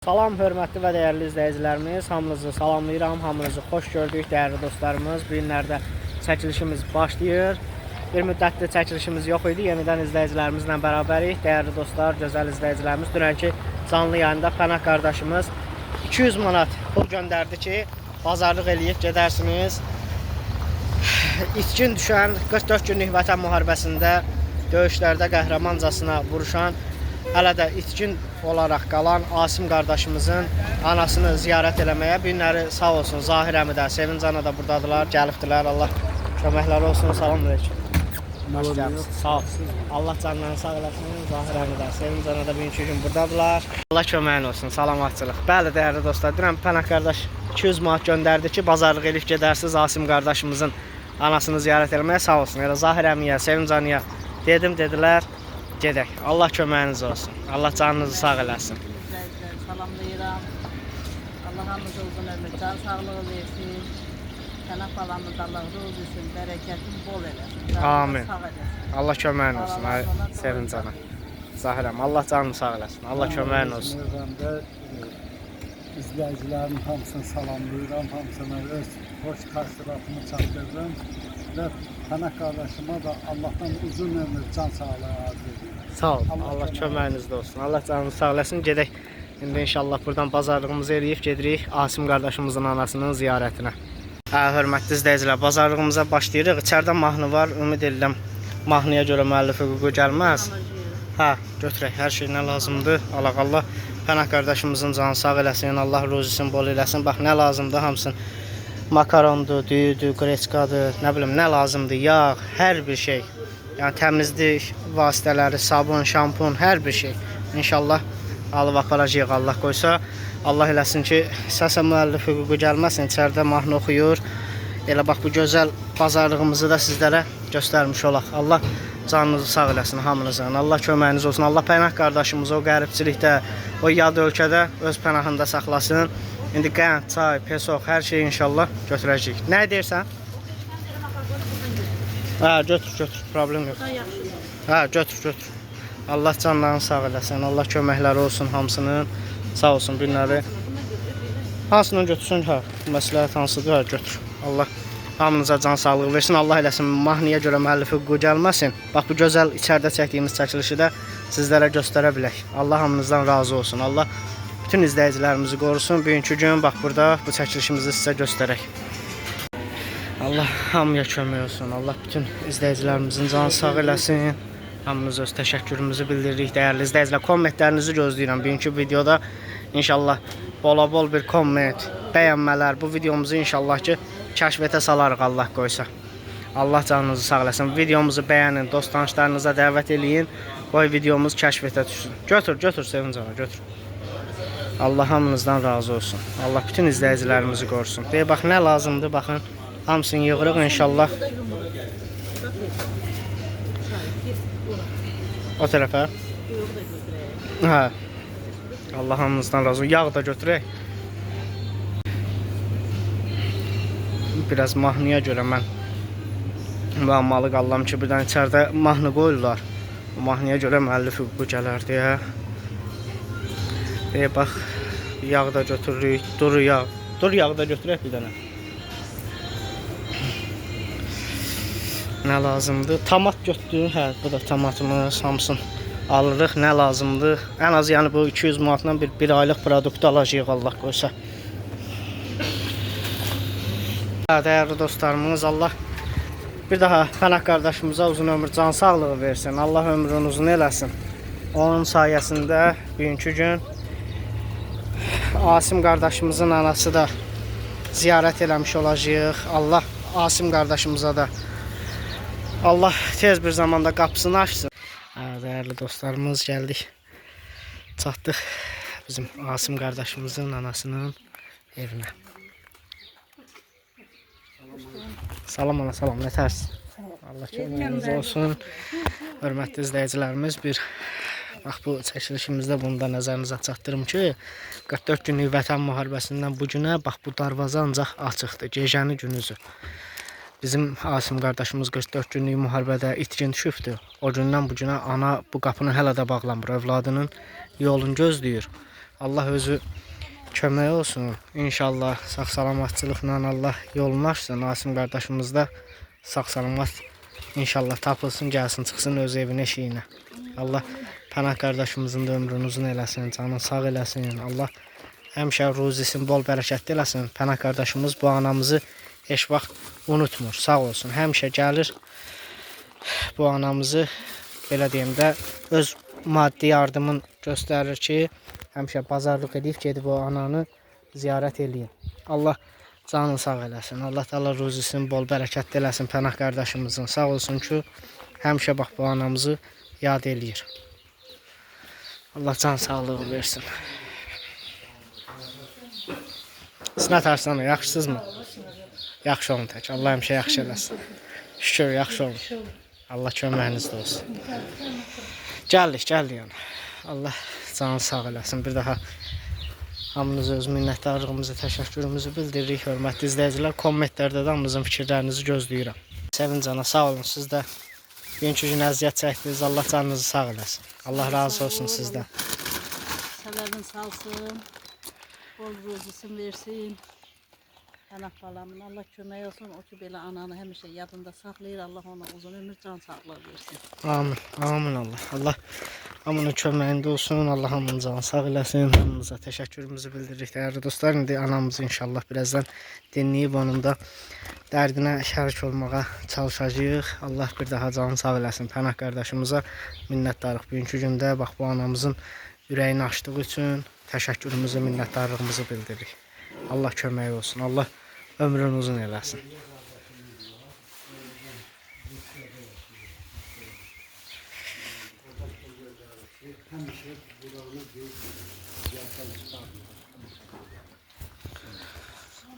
Salam, hörmətli və dəyərli izləyicilərimiz, hamınızı salamlayıram, hamınızı xoş gördük, dəyərli dostlarımız. Bu günlərdə çəkilişimiz başlayır. Bir müddətdir çəkilişimiz yox idi, yenidən izləyicilərimizlə bərabərik. Dəyərli dostlar, gözəl izləyicilərimiz, dünənki canlı yayında Pənah qardaşımız 200 manat pul göndərdi ki, bazarlıq eləyib gedərsiniz. İtkin düşən 44 günlük vətən müharibəsində döyüşlərdə qəhrəmancasına vuruşan, hələ də itkin olaraq qalan Asim qardaşımızın anasını ziyarət eləməyə bu günləri sağ olsun Zahir əmi də, Sevinc ana da buradadılar, gəlibdilər. Allah köməkləri olsun. Salam aleyküm. Hoş gəlmisiniz. Sağ olsun. Allah canlarını sağ eləsin. Zahir əmi də, Sevinc ana da bugünkü gün buradadılar. Allah köməyin olsun. Salamatçılıq. Bəli, dəyərli dostlar, dünən Pənah qardaş 200 manat göndərdi ki, bazarlıq elib gedərsiniz Asim qardaşımızın anasını ziyarət eləməyə. Sağ olsun. Elə Zahir əmiyə, Sevinc anaya dedim, dedilər. Gedək. Allah köməyiniz olsun. Allah canınızı sağ eləsin. Salamlayıram. Allah hamınıza uzun ömür, can sağlığı versin. Pənah balamız Allah razı olsun, bərəkətin bol eləsin. Amin. Sağ eləsin. Allah köməyin olsun. Ay Sevinc ana. Zahirəm, Allah canını sağ eləsin. Allah köməyin olsun. İzləyicilərin hamısını salamlayıram, hamısına öz xoş təəssüratımı çatdırıram və Pənah qardaşıma da Allahdan uzun ömür, can sağlığı arzu edirəm. Sağ ol. Allah köməyinizdə olsun. Allah canını sağ eləsin. Gedək. İndi inşallah buradan bazarlığımızı eləyib gedirik Asim qardaşımızın anasının ziyarətinə. Hörmətli izləyicilər, bazarlığımıza başlayırıq. İçəridə mahnı var. Ümid edirəm mahnıya görə müəllif hüququ gəlməz. Götürək. Hər şey nə lazımdır. Allah Pənah qardaşımızın canı sağ eləsin. Allah ruzisini bol eləsin. Bax nə lazımdır hamısını. Makarondur, düyüdür, qreçkadır, nə bilim nə lazımdır, yağ, hər bir şey. Yəni təmizlik vasitələri, sabun, şampun, hər bir şey. İnşallah alıb aparacağıq, Allah qoysa. Allah eləsin ki, səsə müəllif hüququ gəlməsin, içəridə mahnı oxuyur. Elə bax bu gözəl bazarlığımızı da sizlərə göstərmiş olaq. Allah canınızı sağ eləsin hamınızın. Allah köməyiniz olsun. Allah Pənah qardaşımızı o qəribçilikdə, o yad ölkədə öz pənahında saxlasın. İndi qənd, çay, pesoq, hər şeyi inşallah götürəcəyik. Nə deyirsən? Götür, problem yox. Götür. Allah canlarını sağ eləsin. Allah köməkləri olsun hamısının. Sağ olsun günləri. Hansından götürsün? Məsləhət hansıdır? Götür. Allah hamınıza can sağlığı versin. Allah eləsin mahnıya görə müəllif hüququ gəlməsin. Bax bu gözəl içəridə çəkdiyimiz çəkilişi də sizlərə göstərə bilək. Allah hamınızdan razı olsun. Allah bütün izləyicilərimizi qorusun. Bugünkü gün bax burada bu çəkilişimizi sizə göstərək. Allah hamıya kömək olsun. Allah bütün izləyicilərimizin canı sağ eləsin. Hamınız öz təşəkkürümüzü bildiririk. Dəyərli izləyicilər, kommentlərinizi gözləyirəm. Bugünkü videoda inşallah bol bir komment, bəyənmələr, bu videomuzu inşallah ki kəşfətə salarıq Allah qoysa. Allah canınızı sağ eləsin. Videomuzu bəyənin, dost tanışlarınıza dəvət eləyin. Qoy videomuz kəşfətə düşsün. Götür Sevinc ana, götür. Allah hamınızdan razı olsun. Allah bütün izləyicilərimizi qorusun. Deyə bax nə lazımdır, baxın. Hamısını yığırıq inşallah. O tərəfə. Allah hamınızdan razı olsun. Yağ da götürək. Biraz mahnıya görə mən müəmmalı qallam ki, birdən içəridə mahnı qoyurlar. O mahnıya görə müəllif hüququ gələr deyə. Bax, yağ da götürürük. Dur yağ da götürək bir dənə. Nə lazımdır? Tomat götürdük. Bu da tomatımız, hamısını alırıq. Nə lazımdır? Ən az yəni bu 200 manatdan bir aylıq produktu alacağıq Allah qoysa. Dəyərli dostlarımız, Allah bir daha Pənah qardaşımıza uzun ömür, can sağlığı versin. Allah ömrünü uzun eləsin. Onun sayəsində bugünkü gün Asim qardaşımızın anası da ziyarət eləmiş olacağıq. Allah Asim qardaşımıza da Allah tez bir zamanda qapısını açsın. Dəyərli dostlarımız, gəldik. Çatdıq bizim Asim qardaşımızın anasının evinə. Salam ana, salam, nə tərsin? Allah köməyiniz olsun. Hörmətli izləyicilərimiz, bax bu çəkilişimizdə bunu da nəzərinizə çatdırım ki, 44 günlük vətən müharibəsindən bu günə bax bu darvaza ancaq açıqdır, gecəni günüzü. Bizim Asim qardaşımız 44 günlük müharibədə itkin düşübdür. O gündən bu günə ana bu qapını hələ də bağlamır, övladının yolunu gözləyir. Allah özü kömək olsun. İnşallah sağ-salamatçılıqla Allah yolunu açsın. Asim qardaşımız da sağ-salamat inşallah tapılsın, gəlsin, çıxsın öz evinə, eşiyinə. Allah Pənah qardaşımızın da ömrünü uzun eləsin, canını sağ eləsin. Allah həmişə ruzisin bol bərəkətli eləsin. Pənah qardaşımız bu anamızı heç vaxt unutmur. Sağ olsun. Həmişə gəlir bu anamızı belə deyim də öz maddi yardımın göstərir ki, həmişə bazarlıq edib gedib o ananı ziyarət eləyin. Allah canını sağ eləsin. Allah Taala ruzisini bol bərəkətli eləsin Pənah qardaşımızın. Sağ olsun ki, həmişə bax bu anamızı yad eləyir. Allah can sağlığı versin. Sinat Arslanı, yaxşısınızmı? Yaxşı olun tək. Allah həmişə yaxşı eləsin. Şükür, yaxşı olun. Allah köməyinizdə olsun. Gəldik yəni. Allah canı sağ eləsin. Bir daha hamınıza öz minnətdarlığımızı, təşəkkürümüzü bildiririk. Hörmətli izləyicilər, kommentlərdə də hamınızın fikirlərinizi gözləyirəm. Sevin cana, sağ olun. Siz də bugünkü gün əziyyət çəkdiniz. Allah canınızı sağ eləsin. Allah razı olsun sizdən. Səbəbin salsın. Bol ruzisin versin. Pənah balamın Allah kömək olsun. O ki belə ananı həmişə yadında saxlayır. Allah ona uzun ömür, can sağlığı versin. Amin. Amin Allah. Allah hamının köməyində olsun. Allah hamının canı sağ eləsin. Hamınıza təşəkkürümüzü bildiririk. Dəyərli dostlar, indi anamızı inşallah birazdan dinləyib onun da dərdinə şərik olmağa çalışacağıq. Allah bir daha canı sağ eləsin. Pənah qardaşımıza minnətdarlıq. Bugünkü gündə bax bu anamızın ürəyini açdığı üçün təşəkkürümüzü, minnətdarlığımızı bildiririk. Allah kömək olsun. Allah ömrünü uzun eləsin.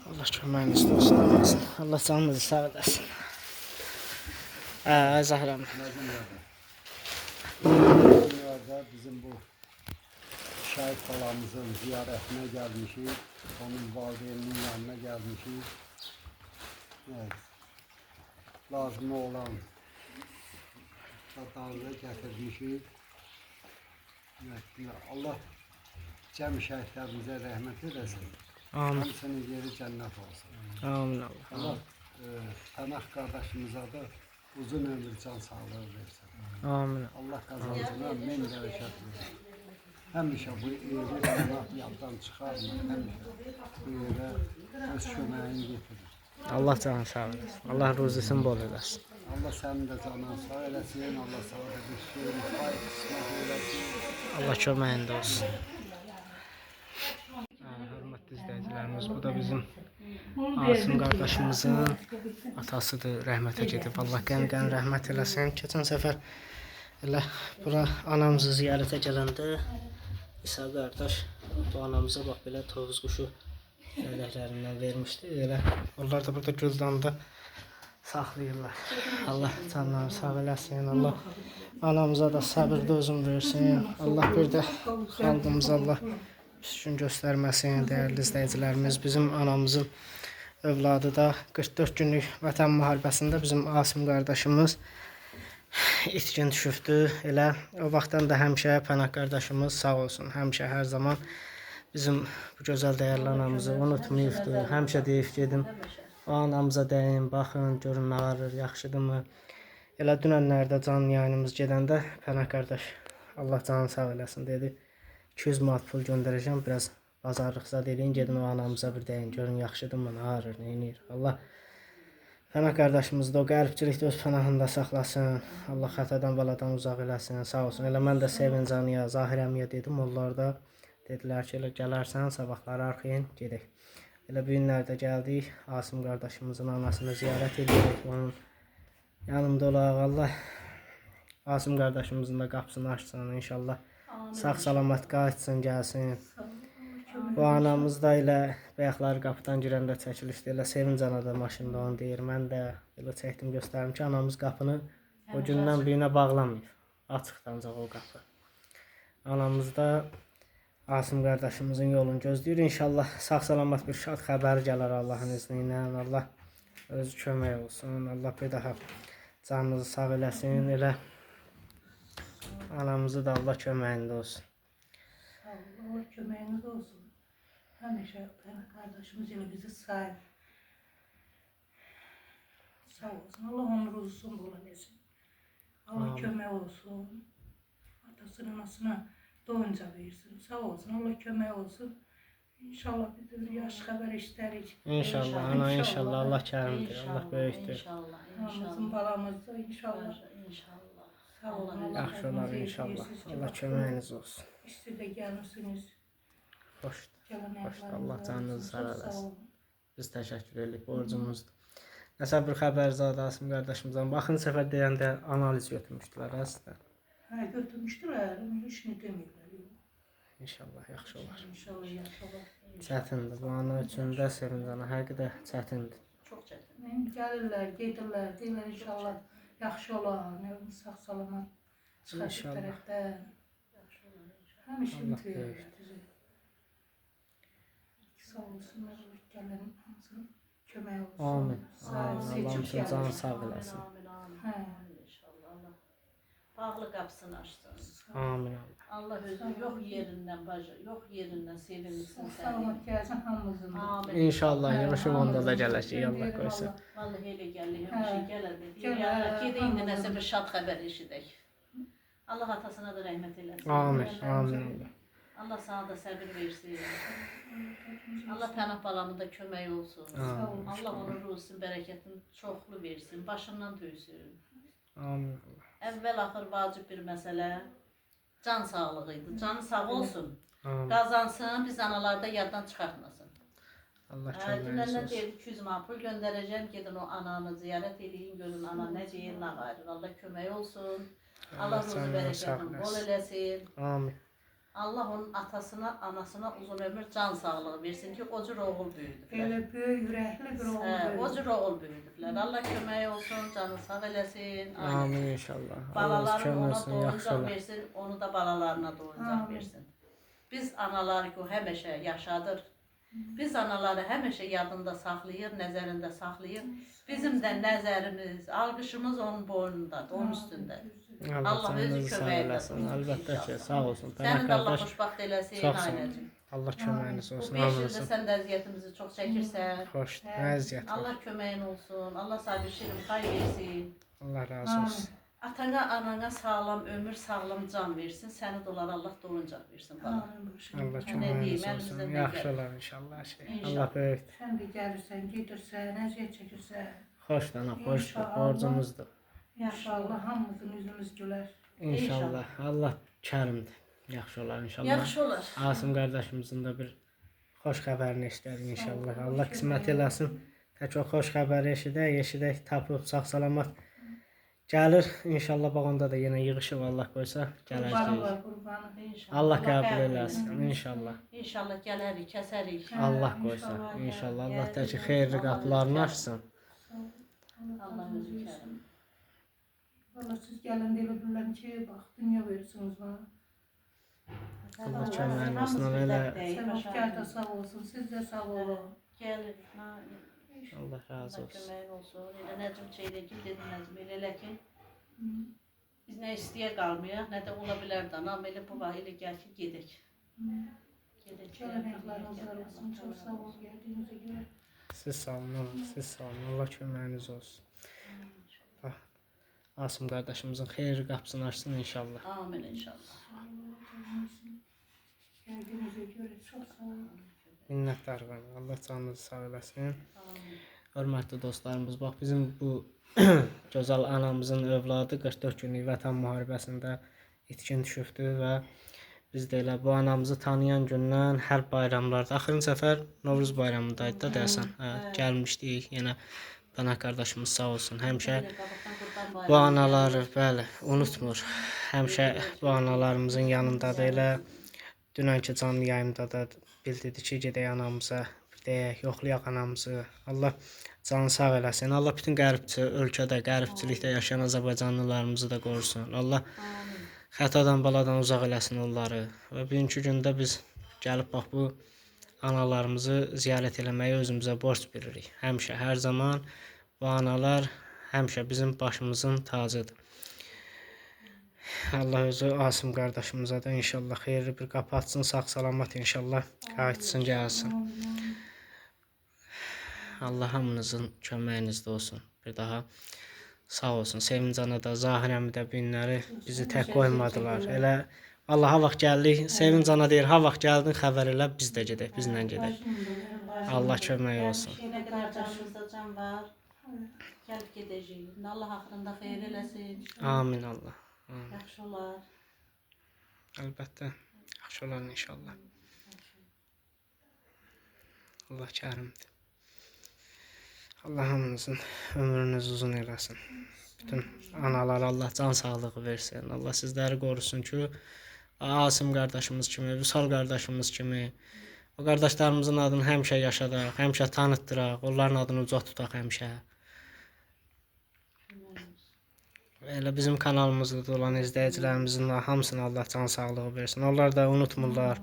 Allah köməyinizdə olsun. Allah canınızı sağ eləsin. Zahra hanım. Bizim bu şəhid balamızın ziyarətinə gəlmişik. Onun valideyninin yanına gəlmişik. Evet. Lazımlı olan çatalını gətirmişik. Evet. Allah cəm şəhidlərimizə rəhmət eləsin. Amin. Hamısının yeri cənnət olsun. Amin Allah. Allah Pənah qardaşımıza da uzun ömür, can sağlığı versin. Amin. Allah qazancına min bərəkət versin. Həmişə bu evi Allah yaddan çıxarmır. Həmişə bu evə öz köməyini getirir. Allah canı sağ eləsin. Allah ruzisini bol eləsin. Allah sənin də canını sağ eləsin. Allah sana da bir şey, xayr qismət eləsin. Allah köməyində olsun. Hörmətli izləyicilərimiz, bu da bizim Asim qardaşımızın atasıdır, rəhmətə gedib. Allah qən rəhmət eləsin. Keçən səfər elə bura anamızı ziyarətə gələndə İsa qardaş bu anamıza bax belə tovuz quşu lələklərindən vermişdi. Elə onlar da burada güldanda saxlayırlar. Allah canlarını sağ eləsin. Allah anamıza da səbir dözüm versin. Allah bir də xalqımıza Allah üstün göstərməsin. Dəyərli izləyicilərimiz, bizim anamızın övladı da 44 günlük vətən müharibəsində bizim Asim qardaşımız itkin düşübdü. Elə o vaxtdan da həmişə Pənah qardaşımız sağ olsun. Həmişə hər zaman bizim bu gözəl dəyərli anamızı unutmayıbdı. Həmişə deyib gedim, o anamıza dəyin, baxın, görün nə varır, yaxşıdırmı? Elə dünənlərdə canlı yayınımız gedəndə Pənah qardaş Allah canını sağ eləsin dedi. 200 manat pul göndərəcəm, biraz bazarlıq zad eləyin, gedin o anamıza bir dəyin, görün yaxşıdırmı, nə varır, nə edir? Allah Pənah qardaşımız da o qəlbçilikdə öz pənahında saxlasın. Allah xətadan, baladan uzaq eləsin. Sağ olsun. Elə mən də Sevin Canıya, Zahir əmiyə dedim. Onlar da dedilər ki, elə gələrsən, sabahları arxayın gedək. Elə bu günlərdə gəldik. Asim qardaşımızın anasını ziyarət edirik. Onun yanımda olaq. Allah Asim qardaşımızın da qapısını açsın. İnşallah sağ-salamat qayıtsın, gəlsin. Bu anamız da elə bayaqları qapıdan girəndə çəkilişdi. Elə Sevin Cana da maşında onu deyir. Mən də elə çəkdim, göstərim ki, anamız qapını o gündən bir günə bağlamayıb. Açıqdı ancaq o qapı. Anamız da Asim qardaşımızın yolunu gözləyir. İnşallah sağ-salamat bir şad xəbəri gələr Allahın izni ilə. Allah özü kömək olsun. Allah bir daha canınızı sağ eləsin. Elə anamızı da Allah köməyində olsun. olun. Allah köməyiniz olsun. Həmişə qardaşımız elə bizi sayır. Sağ olsun. Allah onun ruzusunu bol eləsin. Allah Amin. kömək olsun. Atasına, anasına doyunca versin. Sağ olsun. Allah kömək olsun. İnşallah bir yaxşı xəbər eşidərik. İnşallah ana, inşallah. Allah kərimdir, Allah böyükdür. İnşallah. Hamımızın balamız da inşallah. İnşallah. Sağ olun. Allah Yaxşı olar xəyrinizi inşallah. yetirsin ki, Allah bax, köməyiniz olsun. İşte de gəlmişsiniz. Xoş. Gələn Xoş, ayaqlarınız Allah olsun. canınızı sağ Çox sağ eləsin. olun. Biz təşəkkür edirik, borcumuzdur. Nəsə bir xəbərzadə Asım qardaşımızdan. Baxın səfər deyəndə analiz götürmüşdülər əslində. Hə, götürmüşdülər. Heç nə deməyiblər. İnşallah yaxşı olar. İnşallah yaxşı olar. Çətindir. Bu ana üçün də sevinç ana. Həqiqətən çətindir. Çok çetin. Gəlirlər, gedirlər, deyirlər inşallah yaxşı olar. Nə bilim, sağ salamat çıxar bir İnşallah. tərəfdən. Həmişə Allah ümid verir böyükdür. bizi. Sağ olsunlar, gələn hamısının kömək olsun. Amin. Sağ Amin. olsun, Allah'ım seçib sizin canı gəlir. sağ eləsin. Amin, amin, Hə. amin inşallah. Allah bağlı qapısını açsın. Amin. Allah özü yok yerinden bacı, yok yerinden sevinsin seni. Salamat gəlsin hamımızın. Amin. İnşallah yığışıb onda da gələcək Allah qoysa. Vallahi elə gəlir, Hə. həmişə gələr dedi. Gələr, Ya gedi indi hamımızın. nəsə bir şad xəbər eşidək. Allah atasına da rəhmət eləsin. Amin. Amin. Allah sana da səbir versin. Allah Pənah balamı da kömək olsun. Sağ olun. Allah onun ruhsun, bərəkətini çoxlu versin, başından döysün. Amin. Əvvəl axır vacib bir məsələ can sağlığı idi. Canı sağ olsun. Amin. Qazansın, biz analarda yaddan çıxartmasın. Allah Dünəndən köməyiniz olsun. deyir 200 manat pul göndərəcəm, gedin o ananı ziyarət edin, görün ana nə deyir, nə qayırır. Allah kömək olsun. Allah ruzu canını sağ bərəkətini bol eləsin. eləsin. Amin. Allah onun atasına, anasına uzun ömür, can sağlığı versin ki, o cür oğul büyüdüblər. Elə böyük ürəkli bir oğul Hə, o böyüdü. cür oğul büyüdüblər. Allah kömək olsun, canı sağ eləsin. Amin inşallah. Allah Balaları kömək ona olsun, yaxşı doyuncaq olar. versin, onu da balalarına doyuncaq Amin. versin. Biz analar ki, həmişə yaşadır. Biz anaları həmişə yadında saxlayır, nəzərində saxlayır. Bizim də nəzərimiz, alqışımız onun boynundadır, onun üstündədir. Allah Allah özü canınızı sağ kömək eləsin. eləsin. Əlbəttə ki, sağ olsun. Sənin Pənah də Allah qardaş, xoşbaxt eləsin, çox sağ ol. ailəcim. Allah köməyiniz Bu olsun. 5 ildə Hamınızın. sən də əziyyətimizi çox çəkirsən. Xoş, nə əziyyət var. Allah köməyin olsun, Allah sabir şirin pay versin. Allah razı olsun. Atana, anana sağlam ömür, sağlam can versin. Səni də onlar Allah doyuncaq versin bana. Allah Nə köməyiniz deyim, olsun. əlimizdən nə Yaxşı gəlir. olar inşallah. Şey. İnşallah. Allah böyükdür. Sən də gəlirsən, gedirsən, əziyyət çəkirsən. Xoş dana, xoşdur. İnşallah. Borcumuzdur. İnşallah hamımızın üzümüz gülər. İnşallah. Allah kərimdir. Yaxşı olar inşallah. Yaxşı olar. Asım qardaşımızın da bir xoş xəbərini eşidərik inşallah. Allah qismət eləsin. Tək o xoş xəbəri eşidək, tapıb sağ-salamat gəlir. İnşallah bağında da yenə yığışıb Allah qoysa Qurbanı gələcək. var, qurbanı. İnşallah. Allah qəbul eləsin inşallah. İnşallah gələrik, kəsərik. Allah qoysa inşallah. Allah da ki xeyirli qapılarını açsın. Allah özü kərim. Valla siz gəlin deyə bilirəm ki, bax, dünya verirsiniz bana. Allah köməyini olsun. Elə Səbəbkar da sağ olsun, siz də sağ olun. Gəlirik. Allah razı Allah olsun. köməyin olsun. Elə Nəcim şeydə ki, dedim Nəcim, elə ki, biz nə istəyə qalmayaq, nə də ola bilər də, amma elə bu vaxt elə gəl ki, gedək. Gedək. Gələn ayaqlarınız arasın, çox sağ olun gəldiyinizə görə. Siz sağ olun, siz sağ olun. Allah köməyiniz olsun. Bax, Asım qardaşımızın xeyirli qapısını açsın inşallah. Amin inşallah. Gəldiyinizə görə çox sağ olun. Minnətlər var. Allah canınızı sağ eləsin. Amin. Hörmətli dostlarımız, bax bizim bu gözəl anamızın övladı 44 günlük vətən müharibəsində itkin düşübdü və biz də elə bu anamızı tanıyan gündən hər bayramlarda, axırıncı səfər Novruz bayramındaydı da deyəsən, gəlmişdik. Yenə Pənah qardaşımız sağ olsun. Həmişə Elə qabaqdan Qurban bu bayramı anaları, bəli, unutmur. Həmişə bu analarımızın yanındadır. Elə dünənki canlı yayımda da bildirdi ki, gedək anamıza, deyək, yoxlayaq anamızı. Allah canı sağ eləsin. Allah bütün qərbçi ölkədə, qərbçilikdə yaşayan Azərbaycanlılarımızı da qorusun. Allah Amin. xətadan, baladan uzaq eləsin onları. Və bugünkü gündə biz gəlib bax bu analarımızı ziyarət eləməyi özümüzə borc bilirik. Həmişə, hər zaman bu analar həmişə bizim başımızın tacıdır. Allah özü Asim qardaşımıza da inşallah xeyirli bir qapı açsın, sağ-salamat inşallah qayıtsın, gəlsin. Allah hamınızın köməyinizdə olsun. Bir daha sağ olsun. Sevinc ana da, Zahirəmi də bu günləri bizi tək qoymadılar. Elə Allaha vaxt gəldik. Sevinc ana deyir, ha vaxt gəldin xəbər elə, biz də gedək, bizlə gedək. Allah kömək olsun. Şeylə qardaşımızda can var. Gəlib gedəcəyik. Allah haqqında xeyir eləsin. Amin Allah. Amin. Yaxşı olar. Əlbəttə. Yaxşı olar inşallah. Allah kərimdir. Allah hamınızın ömrünüz uzun eləsin. Bütün analara Allah can sağlığı versin. Allah sizləri qorusun ki, Asim qardaşımız kimi, Vüsal qardaşımız kimi o qardaşlarımızın adını həmişə yaşadaq, həmişə tanıtdıraq, onların adını uca tutaq həmişə. Elə bizim kanalımızda olan izləyicilərimizin hamısına Allah can sağlığı versin. Onlar da unutmurlar.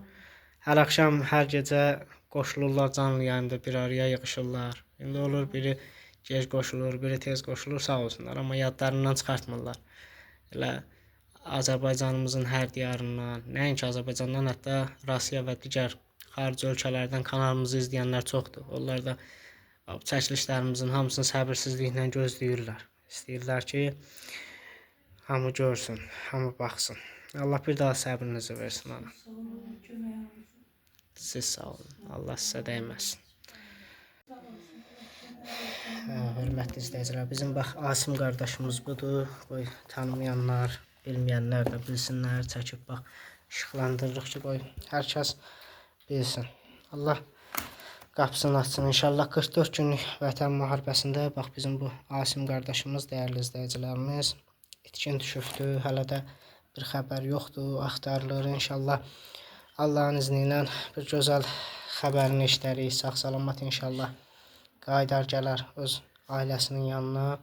Hər axşam, hər gecə qoşulurlar canlı yayında, bir araya yığışırlar. İndi olur biri gec qoşulur, biri tez qoşulur, sağ olsunlar. Amma yadlarından çıxartmırlar. Elə Azərbaycanımızın hər diyarından, nəinki Azərbaycandan, hətta Rusiya və digər xarici ölkələrdən kanalımızı izləyənlər çoxdur. Onlar da çəkilişlərimizin hamısını səbirsizliklə gözləyirlər. İstəyirlər ki, hamı görsün, hamı baxsın. Allah bir daha səbrinizi versin ana. Siz sağ olun. Allah sizə dəyməsin. Hörmətli izləyicilər, bizim bax Asim qardaşımız budur. Qoy tanımayanlar, bilməyənlər də bilsinlər, çəkib bax işıqlandırırıq ki, qoy hər kəs bilsin. Allah qapısını açsın. İnşallah 44 günlük vətən müharibəsində bax bizim bu Asim qardaşımız, dəyərli izləyicilərimiz itkin düşübdür. Hələ də bir xəbər yoxdur, axtarılır. İnşallah Allahın izni ilə bir gözəl xəbərini işlərik, sağ-salamat inşallah qaydar gələr öz ailəsinin yanına.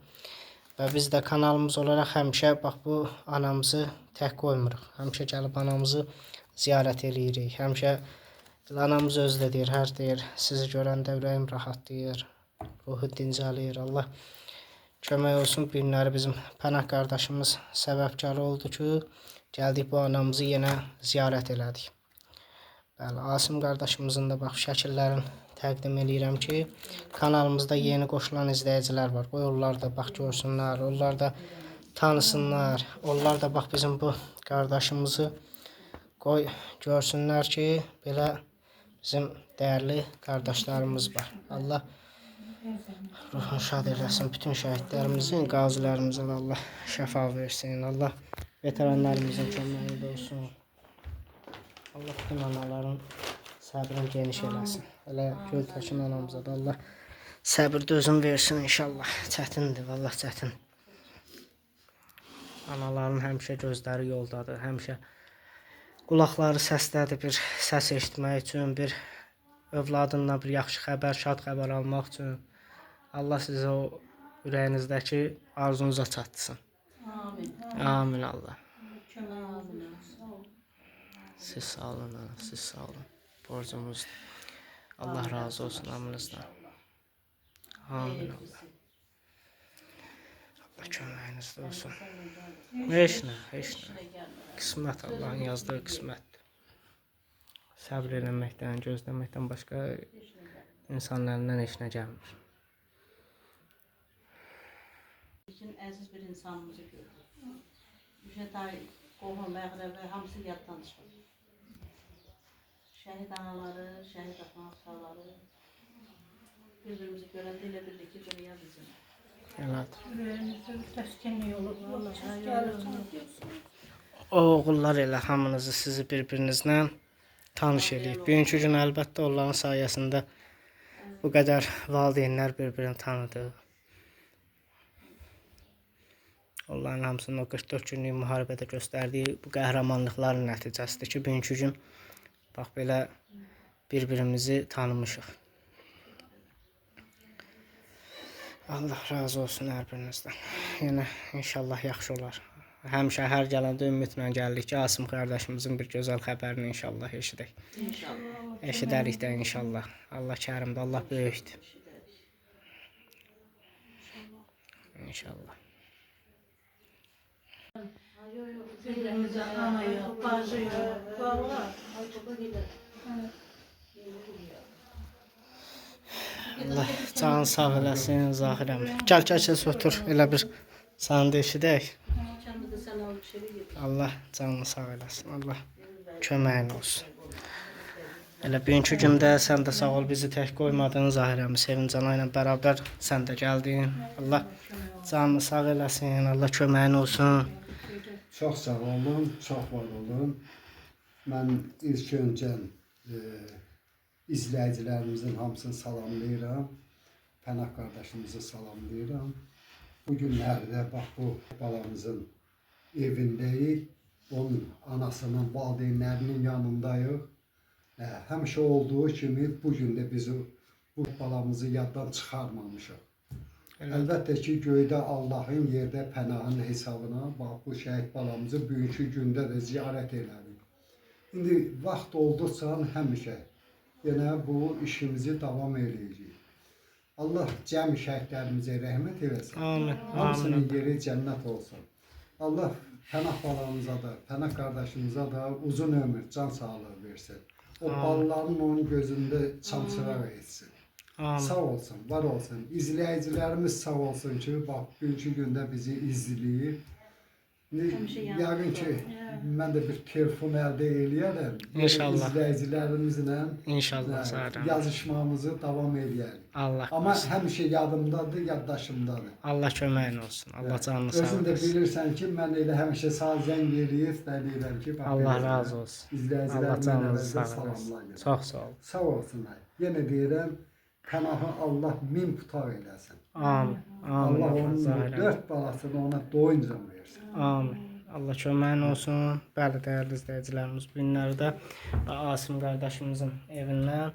Və biz də kanalımız olaraq həmişə bax bu anamızı tək qoymuruq. Həmişə gəlib anamızı ziyarət eləyirik. Həmişə anamız özü də deyir, hər deyir, sizi görəndə ürəyim rahatlayır, ruhu dincəlir. Allah kömək olsun. Bu günləri bizim Pənah qardaşımız səbəbkarı oldu ki, gəldik bu anamızı yenə ziyarət elədik. Bəli, Asim qardaşımızın da bax şəkillərini təqdim edirəm ki, kanalımızda yeni qoşulan izləyicilər var. Qoy onlar da bax görsünlər, onlar da tanısınlar. Onlar da bax bizim bu qardaşımızı qoy görsünlər ki, belə bizim dəyərli qardaşlarımız var. Allah ruhunu şad eləsin. Bütün şəhidlərimizin, qazilərimizə də Allah şəfa versin. Allah veteranlarımızın köməyində olsun. Allah bütün anaların səbrini geniş eləsin. Elə Gültəkin anamıza da Allah səbir dözüm versin inşallah. Çətindir, vallah çətin. Anaların həmişə gözləri yoldadır, həmişə qulaqları səsdədir bir səs eşitmək üçün, bir övladından bir yaxşı xəbər, şad xəbər almaq üçün. Allah sizə o ürəyinizdəki arzunuza çatsın. Amin. Amin Allah. Amin. Siz sağ olun, siz sağ olun. Borcumuzdur. Allah razı olsun hamınızdan. Amin Allah. Allah köməyinizdə olsun. Heç nə. Qismət Allahın yazdığı qismətdir. Səbr eləməkdən, gözləməkdən başqa insanın əlindən heç nə gəlmir. Bizim əziz bir insanımızı gördük. Üşətay, qohum, məğrəbə, hamısı yaddan çıxır. Şəhid anaları, şəhid ata-ataları bir-birimizi görəndə elə bildik ki, dünya bizim. Evet. Ürəyimizin təskinliyi olur. O oğullar elə hamınızı sizi bir-birinizlə tanış eləyib. Bugünkü gün əlbəttə onların sayəsində bu qədər valideynlər bir-birini tanıdı. Onların hamısının o 44 günlük müharibədə göstərdiyi bu qəhrəmanlıqların nəticəsidir ki, bugünkü gün bax belə bir-birimizi tanımışıq. Allah razı olsun hər birinizdən. Yenə inşallah yaxşı olar. Həmişə hər gələndə ümidlə gəldik ki, Asim qardaşımızın bir gözəl xəbərini inşallah eşidək. Eşidərik də inşallah. Allah kərimdir, Allah böyükdür. İnşallah. Birbirimize ana yok, bacı yok. Vallahi. Allah canın sağ eləsin Zahir əmi. Gəl gəl otur elə bir sən də eşidək. Kendi de sen alıp şey yedir. Allah canını sağ eləsin. Allah köməyin olsun. Elə bugünkü gündə sən də sağ ol bizi tək qoymadın Zahir əmi. Sevincana ilə bərabər sən də gəldin. Allah canını sağ eləsin. Allah köməyin olsun. Çox sağ olun, çox var olun. Mən ilk öncə izləyicilərimizin hamısını salamlayıram. Pənah qardaşımızı salamlayıram. Bu günlərdə bax bu balamızın evindəyik. Onun anasının, valideynlərinin yanındayıq. Həmişə olduğu kimi bu gün də biz bu balamızı yaddan çıxarmamışıq. Əlbəttə ki, göydə Allahın, yerdə pənahın hesabına bax bu şəhid balamızı bugünkü gündə də ziyarət elədik. İndi vaxt olduqca həmişə yenə bu işimizi davam eləyəcəyik. Allah cəmi şəhidlərimizə rəhmət eləsin. Amin. Hamısının yeri cənnət olsun. Allah Pənah balamıza da, Pənah qardaşımıza da uzun ömür, can sağlığı versin. O balaların onun gözündə çamçıraq etsin. Amin. Sağ olsun, var olsun. İzləyicilərimiz sağ olsun ki, bax, bugünkü gündə bizi izləyir. Yəqin ki, mən də bir telefon əldə eləyərəm. İnşallah. İzləyicilərimizlə İnşallah Zahir əmi. yazışmamızı davam eləyərik. Allah Amma həmişə yadımdadır, yaddaşımdadır. Allah köməyin olsun. Allah canını sağ Özün də eləsin. bilirsən ki, mən elə həmişə sağ zəng eləyib, deyirəm ki, bax, Allah belə razı olsun. Allah İzləyicilərimlə canınızı əvvəlcə sağ eləsin. salamlayın. Çox sağ ol. Sağ olsunlar. Yenə deyirəm, Pənahı Allah min putaq eləsin. Amin. Amin. Allah Allah onun Zahir əmi. 4 balasını ona doyunca versin. Amin. Allah köməyin olsun. Bəli, dəyərli izləyicilərimiz, bu günlərdə Asim qardaşımızın evindən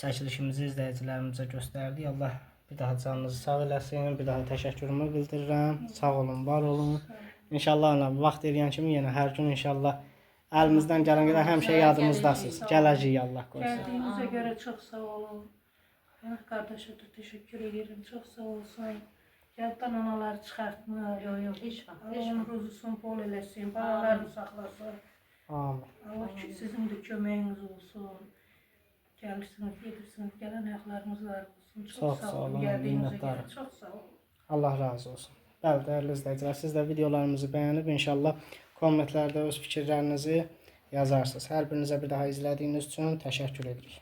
çəkilişimizi izləyicilərimizə göstərdik. Allah bir daha canınızı sağ eləsin. Bir daha təşəkkürümü bildirirəm. Sağ olun, var olun. İnşallah vaxt eləyən kimi yenə hər gün inşallah əlimizdən gələn qədər həmişə yadımızdasınız. Gələcəyik Allah qoysun. Geldiğinize göre çok sağ olun. Ben kardeşe de teşekkür ederim. Çok sağ olsun. Yaddan anaları çıkartmıyor. Yok hiç var. Hiç Allah'ın var. ruzusun bol eləsin. Bağlarını saklasın. Amin. Allah sizin de kömeğiniz olsun. Gelirsiniz, gelirsiniz. Gelen ayaklarınız var olsun. Çok Çok sağ sağ olun. olun, Geldiğinize minnettarım. göre çok sağ olun. Allah razı olsun. Bəli, dəyərli izləyicilər, siz də videolarımızı bəyənib inşallah kommentlərdə öz fikirlərinizi yazarsınız. Hər birinizə bir daha izlədiyiniz üçün təşəkkür edirik.